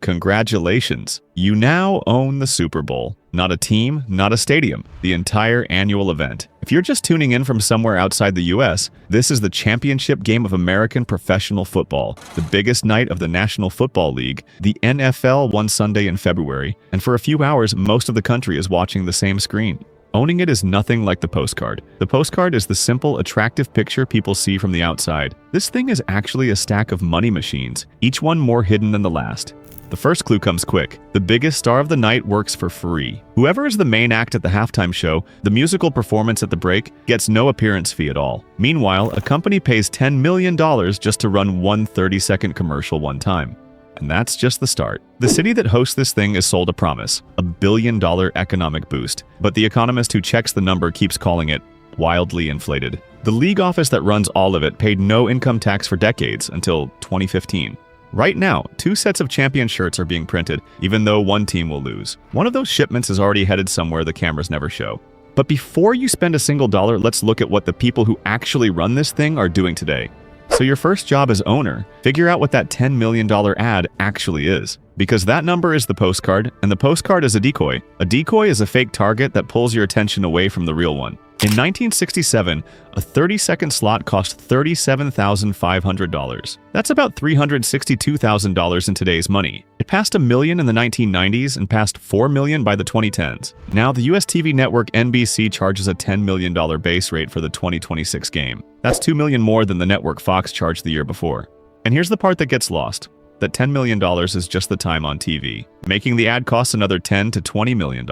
Congratulations! You now own the Super Bowl. Not a team, not a stadium, the entire annual event. If you're just tuning in from somewhere outside the US, this is the championship game of American professional football, the biggest night of the National Football League. The NFL one Sunday in February, and for a few hours, most of the country is watching the same screen. Owning it is nothing like the postcard. The postcard is the simple, attractive picture people see from the outside. This thing is actually a stack of money machines, each one more hidden than the last. The first clue comes quick. The biggest star of the night works for free. Whoever is the main act at the halftime show, the musical performance at the break, gets no appearance fee at all. Meanwhile, a company pays $10 million just to run one 30-second commercial one time. And that's just the start. The city that hosts this thing is sold a promise, a $1 billion economic boost. But the economist who checks the number keeps calling it wildly inflated. The league office that runs all of it paid no income tax for decades until 2015. Right now, 2 sets of champion shirts are being printed, even though one team will lose. One of those shipments is already headed somewhere the cameras never show. But before you spend a single dollar, let's look at what the people who actually run this thing are doing today. So your first job as owner, figure out what that $10 million ad actually is. Because that number is the postcard, and the postcard is a decoy. A decoy is a fake target that pulls your attention away from the real one. In 1967, a 30-second slot cost $37,500. That's about $362,000 in today's money. It passed $1 million in the 1990s and passed $4 million by the 2010s. Now, the US TV network NBC charges a $10 million base rate for the 2026 game. That's $2 million more than the network Fox charged the year before. And here's the part that gets lost. That $10 million is just the time on TV, making the ad cost another $10 to $20 million.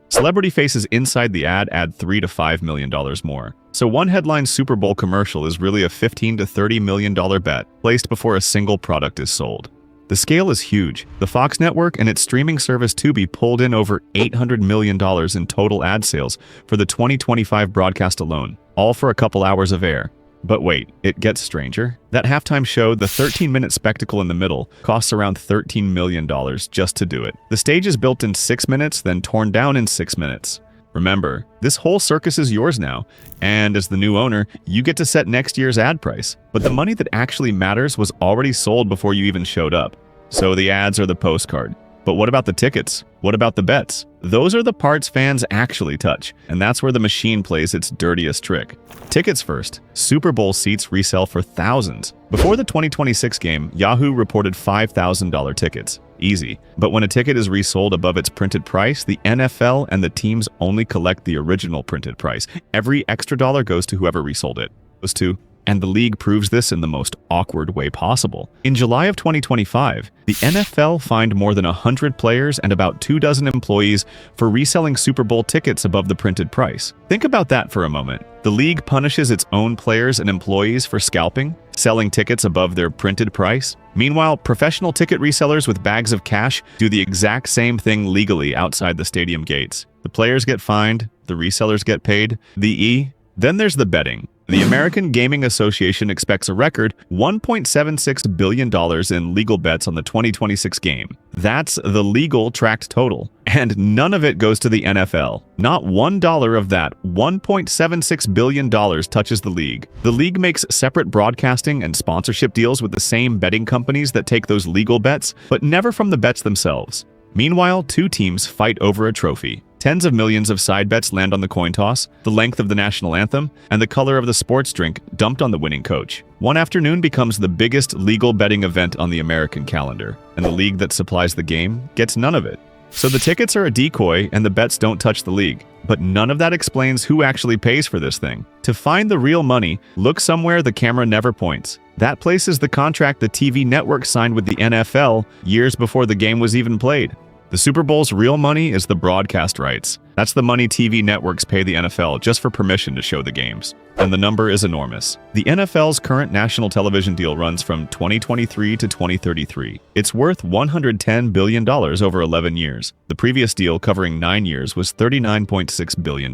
Celebrity faces inside the ad add $3 to $5 million more. So one headline Super Bowl commercial is really a $15 to $30 million bet placed before a single product is sold. The scale is huge. The Fox network and its streaming service Tubi pulled in over $800 million in total ad sales for the 2025 broadcast alone, all for a couple hours of air. But wait, it gets stranger. That halftime show, the 13-minute spectacle in the middle, costs around $13 million just to do it. The stage is built in 6 minutes, then torn down in 6 minutes. Remember, this whole circus is yours now, and as the new owner, you get to set next year's ad price. But the money that actually matters was already sold before you even showed up. So the ads are the postcard. But what about the tickets? What about the bets? Those are the parts fans actually touch, and that's where the machine plays its dirtiest trick. Tickets first. Super Bowl seats resell for thousands. Before the 2026 game, Yahoo reported $5,000 tickets. Easy. But when a ticket is resold above its printed price, the NFL and the teams only collect the original printed price. Every extra dollar goes to whoever resold it. And the league proves this in the most awkward way possible. In July of 2025, the NFL fined more than 100 players and about 24 employees for reselling Super Bowl tickets above the printed price. Think about that for a moment. The league punishes its own players and employees for scalping, selling tickets above their printed price. Meanwhile, professional ticket resellers with bags of cash do the exact same thing legally outside the stadium gates. The players get fined, the resellers get paid, Then there's the betting. The American Gaming Association expects a record $1.76 billion in legal bets on the 2026 game. That's the legal tracked total. And none of it goes to the NFL. Not $1 of that $1.76 billion touches the league. The league makes separate broadcasting and sponsorship deals with the same betting companies that take those legal bets, but never from the bets themselves. Meanwhile, 2 teams fight over a trophy. Tens of millions of side bets land on the coin toss, the length of the national anthem, and the color of the sports drink dumped on the winning coach. One afternoon becomes the biggest legal betting event on the American calendar, and the league that supplies the game gets none of it. So the tickets are a decoy and the bets don't touch the league. But none of that explains who actually pays for this thing. To find the real money, look somewhere the camera never points. That place is the contract the TV network signed with the NFL years before the game was even played. The Super Bowl's real money is the broadcast rights. That's the money TV networks pay the NFL just for permission to show the games. And the number is enormous. The NFL's current national television deal runs from 2023 to 2033. It's worth $110 billion over 11 years. The previous deal, covering 9 years, was $39.6 billion.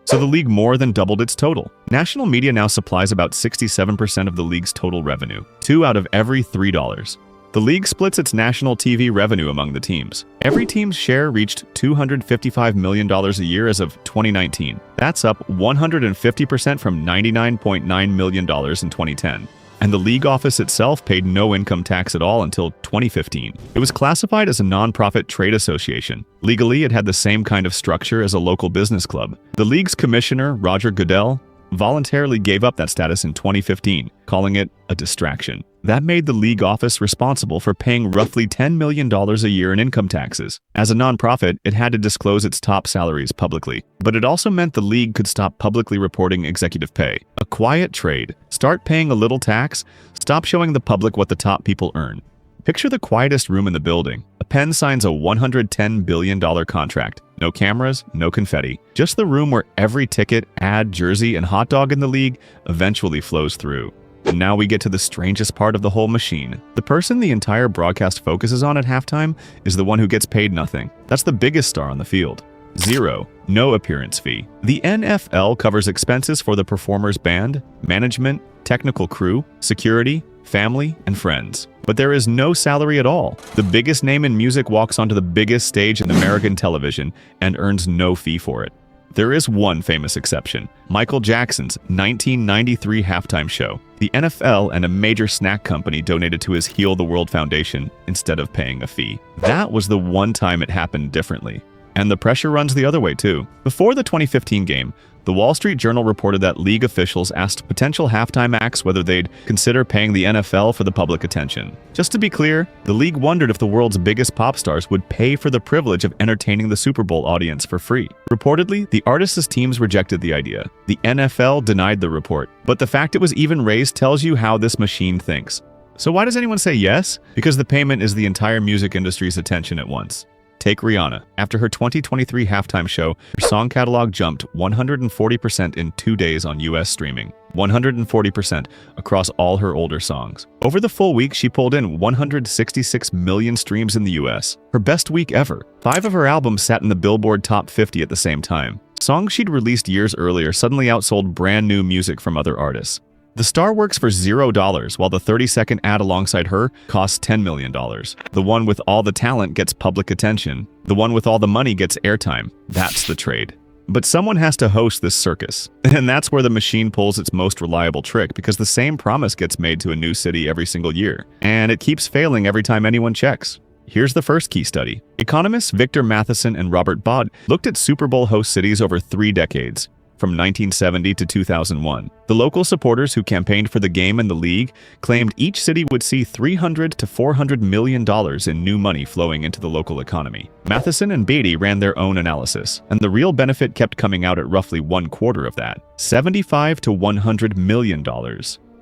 So the league more than doubled its total. National media now supplies about 67% of the league's total revenue, 2 out of every $3. The league splits its national TV revenue among the teams. Every team's share reached $255 million a year as of 2019. That's up 150% from $99.9 million in 2010. and the league office itself paid no income tax at all until 2015. It was classified as a nonprofit trade association. Legally, it had the same kind of structure as a local business club. The league's commissioner, Roger Goodell, voluntarily gave up that status in 2015, calling it a distraction. That made the league office responsible for paying roughly $10 million a year in income taxes. As a nonprofit, it had to disclose its top salaries publicly, but it also meant the league could stop publicly reporting executive pay. A quiet trade. Start paying a little tax, stop showing the public what the top people earn. Picture the quietest room in the building. A pen signs a $110 billion contract. No cameras, no confetti. Just the room where every ticket, ad, jersey, and hot dog in the league eventually flows through. And now we get to the strangest part of the whole machine. The person the entire broadcast focuses on at halftime is the one who gets paid nothing. That's the biggest star on the field. Zero. No appearance fee. The NFL covers expenses for the performer's band, management, technical crew, security, family, and friends. But there is no salary at all. The biggest name in music walks onto the biggest stage in American television and earns no fee for it. There is one famous exception: Michael Jackson's 1993 halftime show. The NFL and a major snack company donated to his Heal the World Foundation instead of paying a fee. That was the one time it happened differently. And the pressure runs the other way too. Before the 2015 game, the Wall Street Journal reported that league officials asked potential halftime acts whether they'd consider paying the NFL for the public attention. Just to be clear, the league wondered if the world's biggest pop stars would pay for the privilege of entertaining the Super Bowl audience for free. Reportedly, the artists' teams rejected the idea. The NFL denied the report. But the fact it was even raised tells you how this machine thinks. So why does anyone say yes? Because the payment is the entire music industry's attention at once. Take Rihanna. After her 2023 halftime show, her song catalog jumped 140% in 2 days on US streaming. 140% across all her older songs. Over the full week, she pulled in 166 million streams in the US. Her best week ever. 5 of her albums sat in the Billboard Top 50 at the same time. Songs she'd released years earlier suddenly outsold brand new music from other artists. The star works for $0, while the 30-second ad alongside her costs $10 million. The one with all the talent gets public attention. The one with all the money gets airtime. That's the trade. But someone has to host this circus. And that's where the machine pulls its most reliable trick, because the same promise gets made to a new city every single year. And it keeps failing every time anyone checks. Here's the first key study. Economists Victor Matheson and Robert Bott looked at Super Bowl host cities over 3 decades. From 1970 to 2001. The local supporters who campaigned for the game and the league claimed each city would see $300 to $400 million in new money flowing into the local economy. Matheson and Beatty ran their own analysis, and the real benefit kept coming out at roughly 1/4 of that, $75 to $100 million.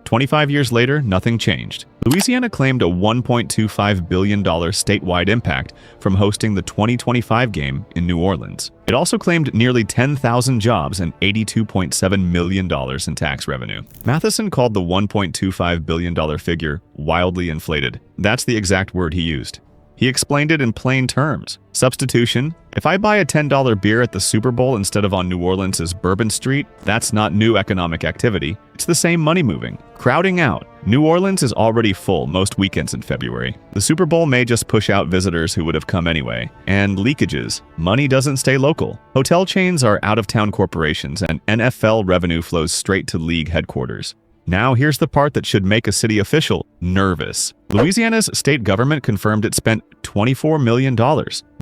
25 years later, nothing changed. Louisiana claimed a $1.25 billion statewide impact from hosting the 2025 game in New Orleans. It also claimed nearly 10,000 jobs and $82.7 million in tax revenue. Matheson called the $1.25 billion figure wildly inflated. That's the exact word he used. He explained it in plain terms. Substitution. If I buy a $10 beer at the Super Bowl instead of on New Orleans' Bourbon Street, that's not new economic activity. It's the same money moving. Crowding out. New Orleans is already full most weekends in February. The Super Bowl may just push out visitors who would have come anyway. And leakages. Money doesn't stay local. Hotel chains are out-of-town corporations, and NFL revenue flows straight to league headquarters. Now here's the part that should make a city official nervous. Louisiana's state government confirmed it spent $24 million.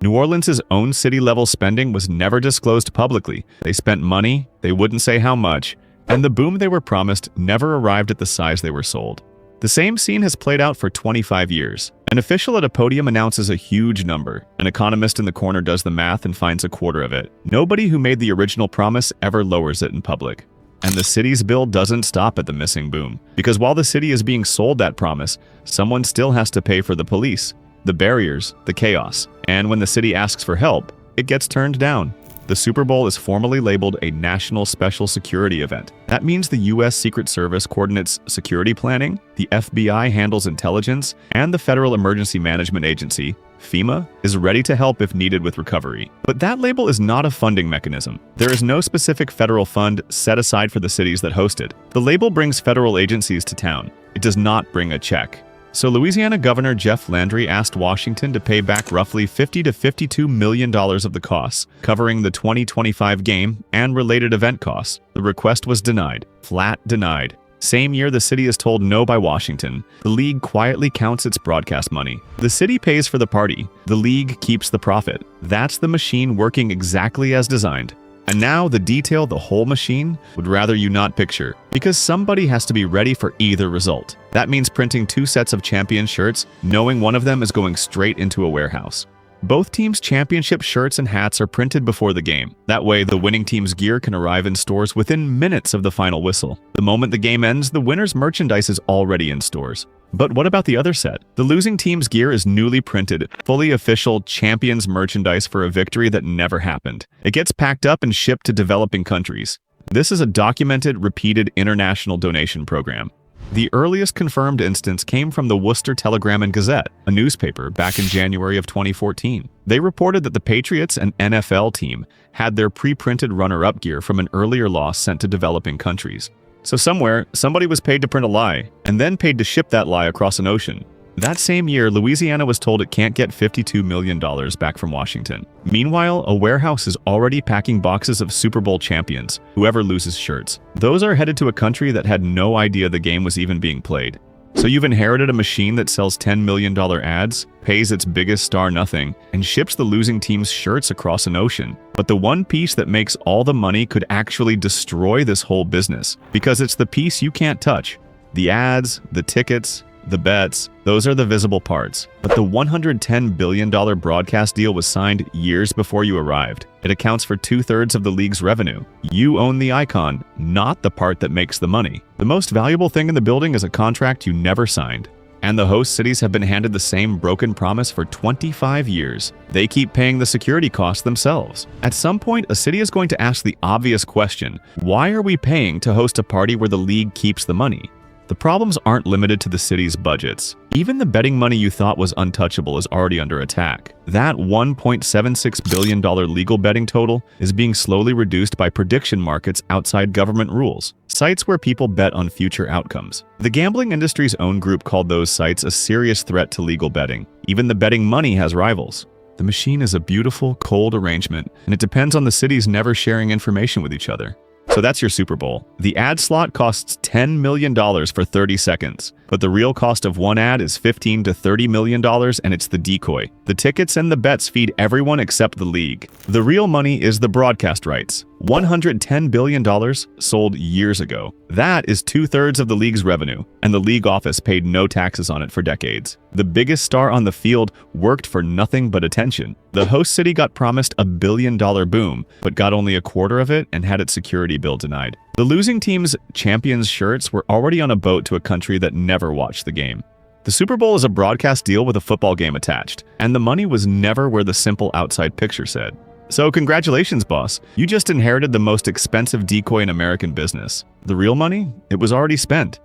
New Orleans' own city-level spending was never disclosed publicly. They spent money, they wouldn't say how much, and the boom they were promised never arrived at the size they were sold. The same scene has played out for 25 years. An official at a podium announces a huge number. An economist in the corner does the math and finds 1/4 of it. Nobody who made the original promise ever lowers it in public. And the city's bill doesn't stop at the missing boom. Because while the city is being sold that promise, someone still has to pay for the police, the barriers, the chaos. And when the city asks for help, it gets turned down. The Super Bowl is formally labeled a National Special Security Event. That means the U.S. Secret Service coordinates security planning, the FBI handles intelligence, and the Federal Emergency Management Agency, FEMA, is ready to help if needed with recovery. But that label is not a funding mechanism. There is no specific federal fund set aside for the cities that host it. The label brings federal agencies to town. It does not bring a check. So Louisiana Governor Jeff Landry asked Washington to pay back roughly $50 to $52 million of the costs, covering the 2025 game and related event costs. The request was denied. Flat denied. Same year, the city is told no by Washington. The league quietly counts its broadcast money. The city pays for the party. The league keeps the profit. That's the machine working exactly as designed. And now the detail the whole machine would rather you not picture, because somebody has to be ready for either result. That means printing 2 sets of champion shirts, knowing one of them is going straight into a warehouse. Both teams' championship shirts and hats are printed before the game. That way, the winning team's gear can arrive in stores within minutes of the final whistle. The moment the game ends, the winner's merchandise is already in stores. But what about the other set? The losing team's gear is newly printed, fully official champions merchandise for a victory that never happened. It gets packed up and shipped to developing countries. This is a documented, repeated international donation program. The earliest confirmed instance came from the Worcester Telegram and Gazette, a newspaper, back in January of 2014. They reported that the Patriots and NFL team had their pre-printed runner-up gear from an earlier loss sent to developing countries. So somewhere, somebody was paid to print a lie, and then paid to ship that lie across an ocean. That same year, Louisiana was told it can't get $52 million back from Washington. Meanwhile, a warehouse is already packing boxes of Super Bowl champions, whoever loses shirts. Those are headed to a country that had no idea the game was even being played. So you've inherited a machine that sells $10 million ads, pays its biggest star nothing, and ships the losing team's shirts across an ocean. But the one piece that makes all the money could actually destroy this whole business, because it's the piece you can't touch. The ads, the tickets, the bets, those are the visible parts. But the $110 billion broadcast deal was signed years before you arrived. It accounts for 2/3 of the league's revenue. You own the icon, not the part that makes the money. The most valuable thing in the building is a contract you never signed. And the host cities have been handed the same broken promise for 25 years. They keep paying the security costs themselves. At some point, a city is going to ask the obvious question: why are we paying to host a party where the league keeps the money? The problems aren't limited to the city's budgets. Even the betting money you thought was untouchable is already under attack. That $1.76 billion legal betting total is being slowly reduced by prediction markets outside government rules, sites where people bet on future outcomes. The gambling industry's own group called those sites a serious threat to legal betting. Even the betting money has rivals. The machine is a beautiful, cold arrangement, and it depends on the cities never sharing information with each other. So that's your Super Bowl. The ad slot costs $10 million for 30 seconds, but the real cost of one ad is $15 to $30 million, and it's the decoy. The tickets and the bets feed everyone except the league. The real money is the broadcast rights. $110 billion sold years ago. That is 2/3 of the league's revenue, and the league office paid no taxes on it for decades. The biggest star on the field worked for nothing but attention. The host city got promised a $1 billion boom, but got only 1/4 of it and had its security bill denied. The losing team's champions shirts were already on a boat to a country that never watched the game. The Super Bowl is a broadcast deal with a football game attached, and the money was never where the simple outside picture said. So congratulations, boss. You just inherited the most expensive decoy in American business. The real money? It was already spent.